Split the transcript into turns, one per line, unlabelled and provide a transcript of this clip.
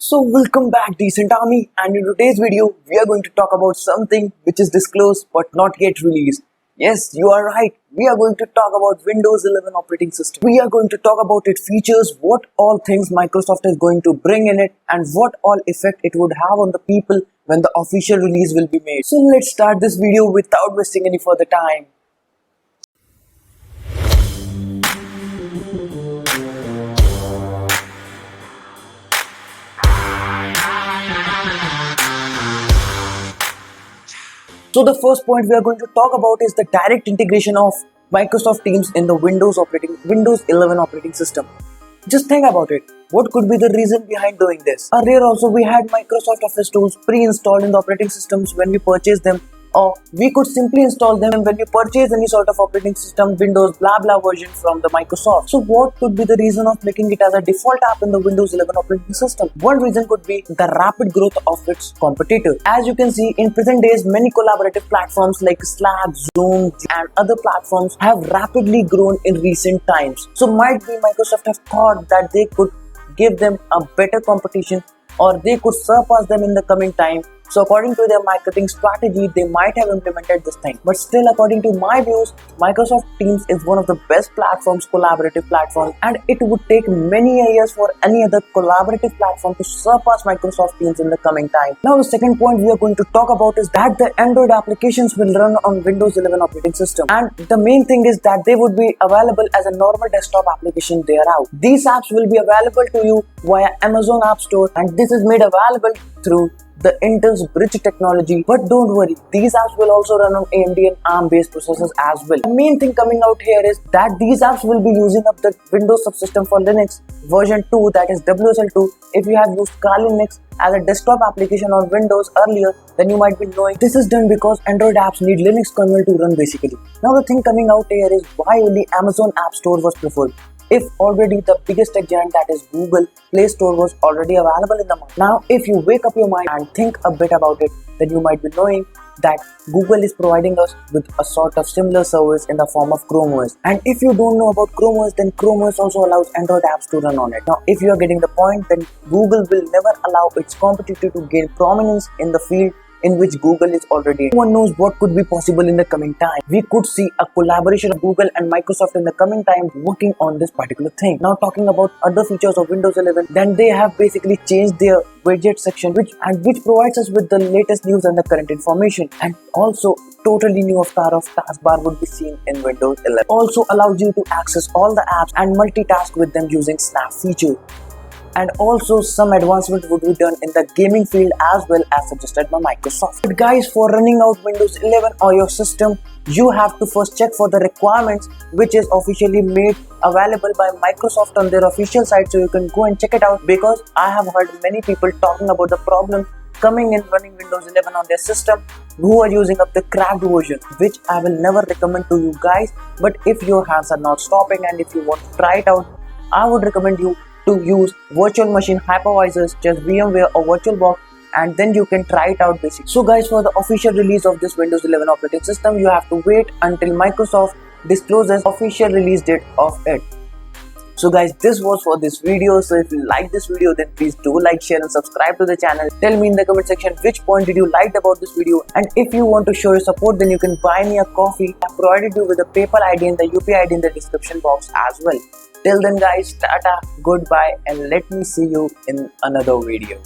So welcome back Decent Army, and in today's video we are going to talk about something which is disclosed but not yet released. Yes, you are right. We are going to talk about Windows 11 operating system. We are going to talk about its features, what all things Microsoft is going to bring in it, and what all effect it would have on the people when the official release will be made. So let's start this video without wasting any further time. So the first point we are going to talk about is the direct integration of Microsoft Teams in the Windows 11 operating system. Just think about it. What could be the reason behind doing this? Earlier also we had Microsoft Office tools pre-installed in the operating systems when we purchased them, or we could simply install them when we purchase any sort of operating system, Windows blah blah version from the Microsoft. So what could be the reason of making it as a default app in the Windows 11 operating system? One reason could be the rapid growth of its competitor. As you can see, in present days, many collaborative platforms like Slack, Zoom, and other platforms have rapidly grown in recent times. So might be Microsoft have thought that they could give them a better competition, or they could surpass them in the coming time. So according to their marketing strategy, they might have implemented this thing. But still, according to my views, Microsoft Teams is one of the best platforms, collaborative platforms, and it would take many years for any other collaborative platform to surpass Microsoft Teams in the coming time. Now the second point we are going to talk about is that the Android applications will run on Windows 11 operating system. And the main thing is that they would be available as a normal desktop application there out. These apps will be available to you via Amazon App Store, and this is made available through the Intel's Bridge technology. But don't worry, these apps will also run on AMD and ARM based processors as well. The main thing coming out here is that these apps will be using up the Windows subsystem for Linux version 2, that is WSL2. If you have used Kali Linux as a desktop application on Windows earlier, then you might be knowing this is done because Android apps need Linux kernel to run basically. Now the thing coming out here is why only Amazon App Store was preferred, if already the biggest tech giant, that is Google Play Store, was already available in the market. Now if you wake up your mind and think a bit about it, then you might be knowing that Google is providing us with a sort of similar service in the form of Chrome OS. And if you don't know about Chrome OS, then Chrome OS also allows Android apps to run on it. Now if you are getting the point, then Google will never allow its competitor to gain prominence in the field in which Google is already in. No one knows what could be possible in the coming time. We could see a collaboration of Google and Microsoft in the coming time working on this particular thing. Now talking about other features of Windows 11, then they have basically changed their widget section which provides us with the latest news and the current information, and also totally new avatar of taskbar would be seen in Windows 11. Also allows you to access all the apps and multitask with them using Snap feature. And also some advancement would be done in the gaming field as well as suggested by Microsoft. But guys, for running out Windows 11 on your system, you have to first check for the requirements which is officially made available by Microsoft on their official site, so you can go and check it out, because I have heard many people talking about the problem coming in running Windows 11 on their system who are using up the cracked version, which I will never recommend to you guys. But if your hands are not stopping and if you want to try it out, I would recommend you to use virtual machine hypervisors, just VMware or VirtualBox, and then you can try it out basically. So guys, for the official release of this Windows 11 operating system, you have to wait until Microsoft discloses official release date of it. So guys, this was for this video. So if you like this video, then please do like, share and subscribe to the channel. Tell me in the comment section which point did you like about this video, and if you want to show your support, then you can buy me a coffee. I provided you with the PayPal ID and the UPI ID in the description box as well. Till then guys, tata, goodbye, and let me see you in another video.